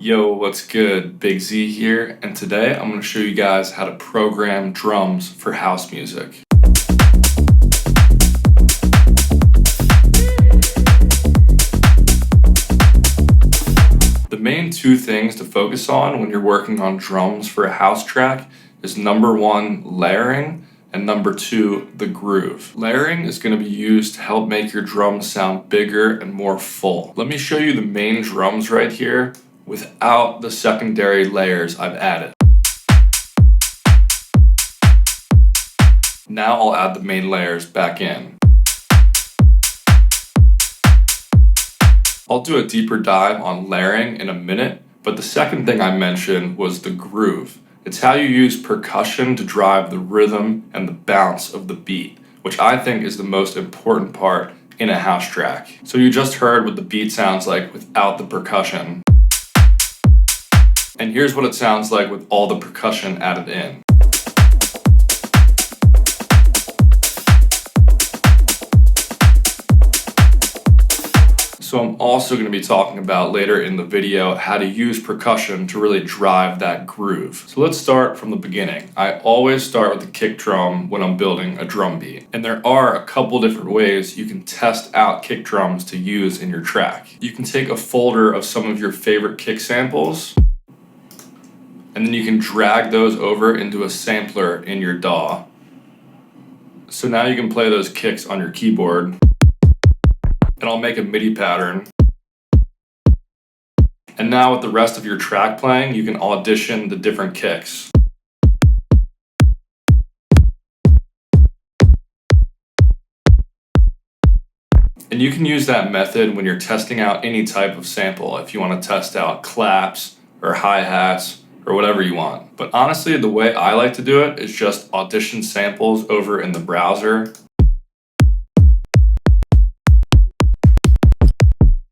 Yo, what's good? Big Z here, and today I'm going to show you guys how to program drums for house music. The main two things to focus on when you're working on drums for a house track is number one, layering, and number two, the groove. Layering is going to be used to help make your drums sound bigger and more full. Let me show you the main drums right here without the secondary layers I've added. Now I'll add the main layers back in. I'll do a deeper dive on layering in a minute, but the second thing I mentioned was the groove. It's how you use percussion to drive the rhythm and the bounce of the beat, which I think is the most important part in a house track. So you just heard what the beat sounds like without the percussion. And here's what it sounds like with all the percussion added in. So I'm also going to be talking about later in the video how to use percussion to really drive that groove. So let's start from the beginning. I always start with the kick drum when I'm building a drum beat. And there are a couple different ways you can test out kick drums to use in your track. You can take a folder of some of your favorite kick samples, and then you can drag those over into a sampler in your DAW. So now you can play those kicks on your keyboard. And I'll make a MIDI pattern. And now with the rest of your track playing, you can audition the different kicks. And you can use that method when you're testing out any type of sample, if you want to test out claps or hi-hats or whatever you want. But honestly, the way I like to do it is just audition samples over in the browser.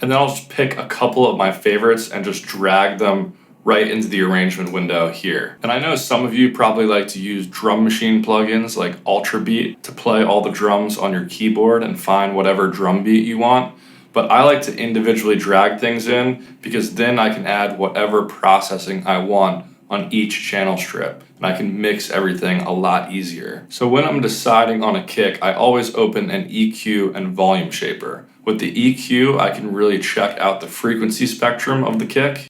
And then I'll just pick a couple of my favorites and just drag them right into the arrangement window here. And I know some of you probably like to use drum machine plugins like Ultrabeat to play all the drums on your keyboard and find whatever drum beat you want. But I like to individually drag things in because then I can add whatever processing I want on each channel strip, and I can mix everything a lot easier. So when I'm deciding on a kick, I always open an EQ and volume shaper. With the EQ, I can really check out the frequency spectrum of the kick,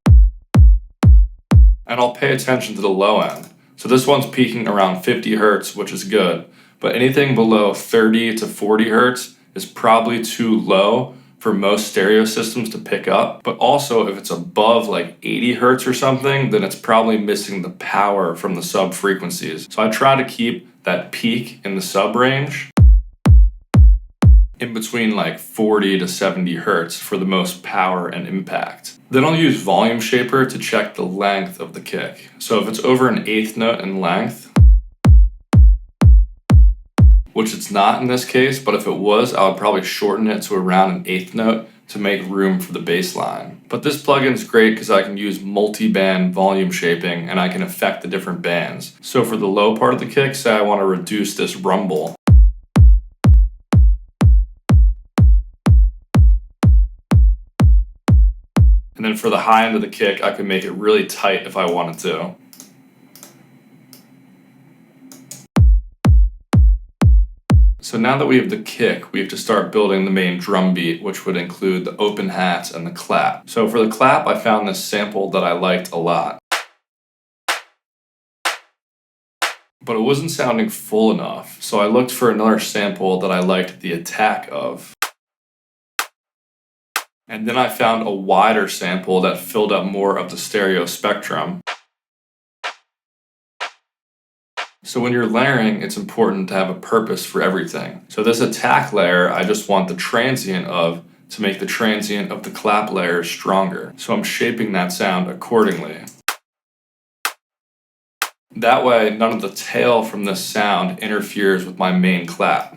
and I'll pay attention to the low end. So this one's peaking around 50 hertz, which is good, but anything below 30 to 40 hertz is probably too low for most stereo systems to pick up. But also if it's above like 80 hertz or something, then it's probably missing the power from the sub frequencies. So I try to keep that peak in the sub range in between like 40 to 70 hertz for the most power and impact. Then I'll use volume shaper to check the length of the kick. So if it's over an eighth note in length, which it's not in this case, but if it was, I would probably shorten it to around an eighth note to make room for the bass line. But this plugin is great because I can use multi-band volume shaping and I can affect the different bands. So for the low part of the kick, say I want to reduce this rumble. And then for the high end of the kick, I can make it really tight if I wanted to. So now that we have the kick, we have to start building the main drum beat, which would include the open hats and the clap. So for the clap, I found this sample that I liked a lot. But it wasn't sounding full enough, so I looked for another sample that I liked the attack of. And then I found a wider sample that filled up more of the stereo spectrum. So when you're layering, it's important to have a purpose for everything. So this attack layer, I just want the transient of to make the transient of the clap layer stronger. So I'm shaping that sound accordingly. That way, none of the tail from this sound interferes with my main clap.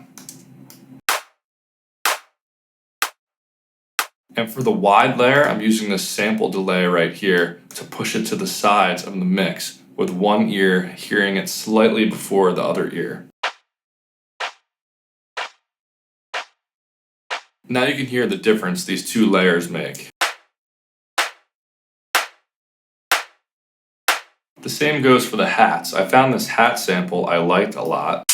And for the wide layer, I'm using this sample delay right here to push it to the sides of the mix, with one ear hearing it slightly before the other ear. Now you can hear the difference these two layers make. The same goes for the hats. I found this hat sample I liked a lot,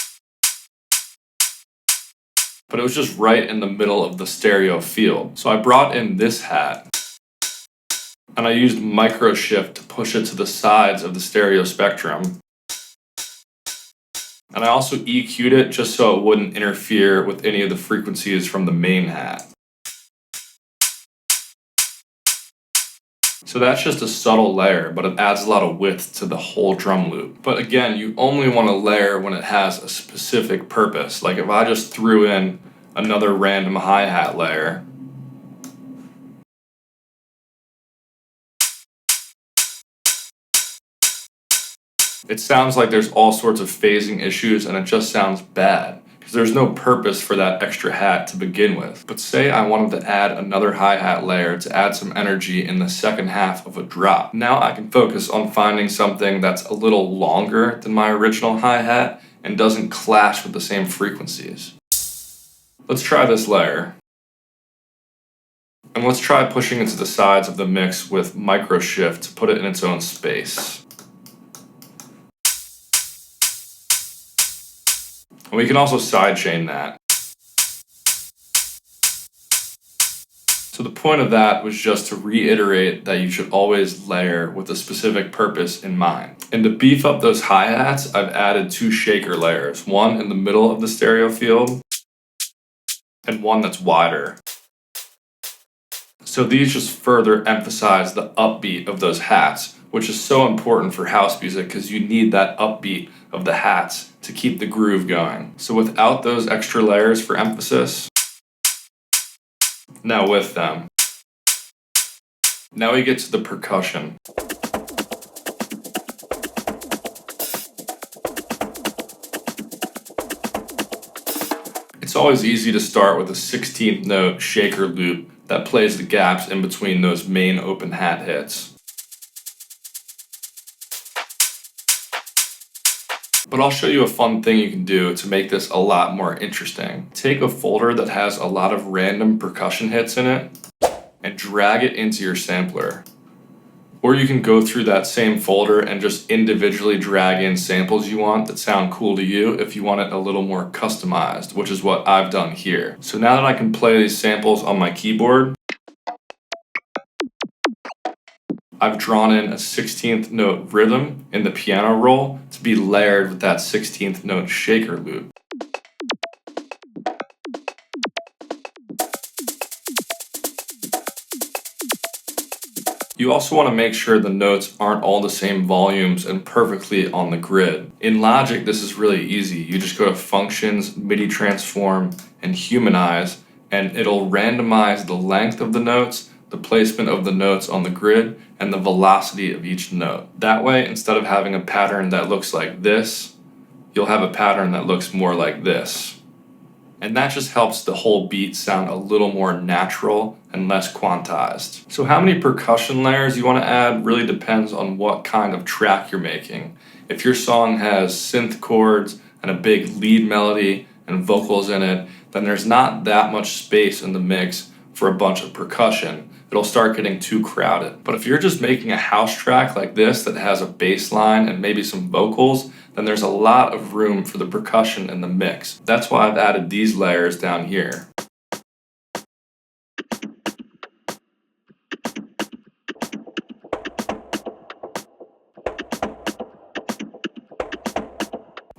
but it was just right in the middle of the stereo field. So I brought in this hat, and I used micro shift to push it to the sides of the stereo spectrum. And I also EQ'd it just so it wouldn't interfere with any of the frequencies from the main hat. So that's just a subtle layer, but it adds a lot of width to the whole drum loop. But again, you only want to layer when it has a specific purpose. Like if I just threw in another random hi-hat layer, it sounds like there's all sorts of phasing issues and it just sounds bad because there's no purpose for that extra hat to begin with. But say I wanted to add another hi-hat layer to add some energy in the second half of a drop. Now I can focus on finding something that's a little longer than my original hi-hat and doesn't clash with the same frequencies. Let's try this layer. And let's try pushing into the sides of the mix with micro shift to put it in its own space. And we can also sidechain that. So the point of that was just to reiterate that you should always layer with a specific purpose in mind. And to beef up those hi-hats, I've added 2 shaker layers, one in the middle of the stereo field and one that's wider. So these just further emphasize the upbeat of those hats, which is so important for house music because you need that upbeat of the hats to keep the groove going. So without those extra layers for emphasis, now with them. Now we get to the percussion. It's always easy to start with a 16th note shaker loop that plays the gaps in between those main open hat hits. But I'll show you a fun thing you can do to make this a lot more interesting. Take a folder that has a lot of random percussion hits in it and drag it into your sampler. Or you can go through that same folder and just individually drag in samples you want that sound cool to you if you want it a little more customized, which is what I've done here. So now that I can play these samples on my keyboard, I've drawn in a 16th note rhythm in the piano roll to be layered with that 16th note shaker loop. You also want to make sure the notes aren't all the same volumes and perfectly on the grid. In Logic, this is really easy. You just go to Functions, MIDI Transform, and Humanize, and it'll randomize the length of the notes, the placement of the notes on the grid, and the velocity of each note. That way, instead of having a pattern that looks like this, you'll have a pattern that looks more like this. And that just helps the whole beat sound a little more natural and less quantized. So how many percussion layers you want to add really depends on what kind of track you're making. If your song has synth chords and a big lead melody and vocals in it, then there's not that much space in the mix for a bunch of percussion. It'll start getting too crowded. But if you're just making a house track like this that has a bass line and maybe some vocals, then there's a lot of room for the percussion in the mix. That's why I've added these layers down here.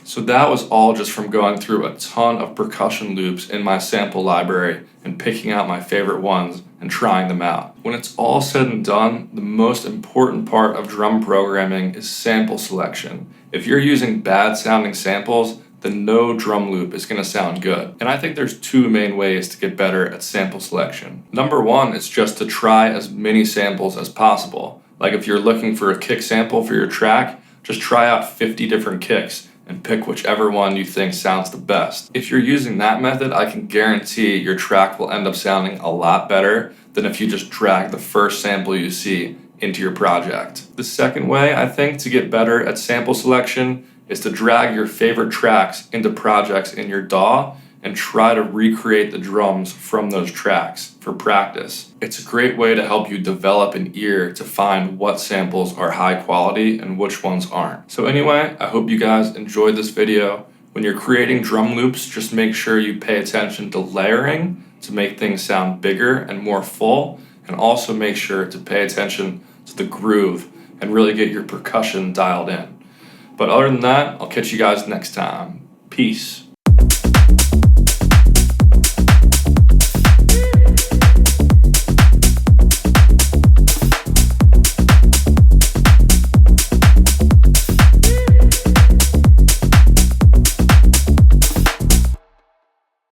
So that was all just from going through a ton of percussion loops in my sample library and picking out my favorite ones and trying them out. When it's all said and done, the most important part of drum programming is sample selection. If you're using bad sounding samples, then no drum loop is going to sound good. And I think there's 2 main ways to get better at sample selection. Number 1 is just to try as many samples as possible. Like if you're looking for a kick sample for your track, just try out 50 different kicks and pick whichever one you think sounds the best. If you're using that method, I can guarantee your track will end up sounding a lot better than if you just drag the first sample you see into your project. The second way, I think, to get better at sample selection is to drag your favorite tracks into projects in your DAW and try to recreate the drums from those tracks for practice. It's a great way to help you develop an ear to find what samples are high quality and which ones aren't. So anyway, I hope you guys enjoyed this video. When you're creating drum loops, just make sure you pay attention to layering to make things sound bigger and more full, and also make sure to pay attention to the groove and really get your percussion dialed in. But other than that, I'll catch you guys next time. Peace.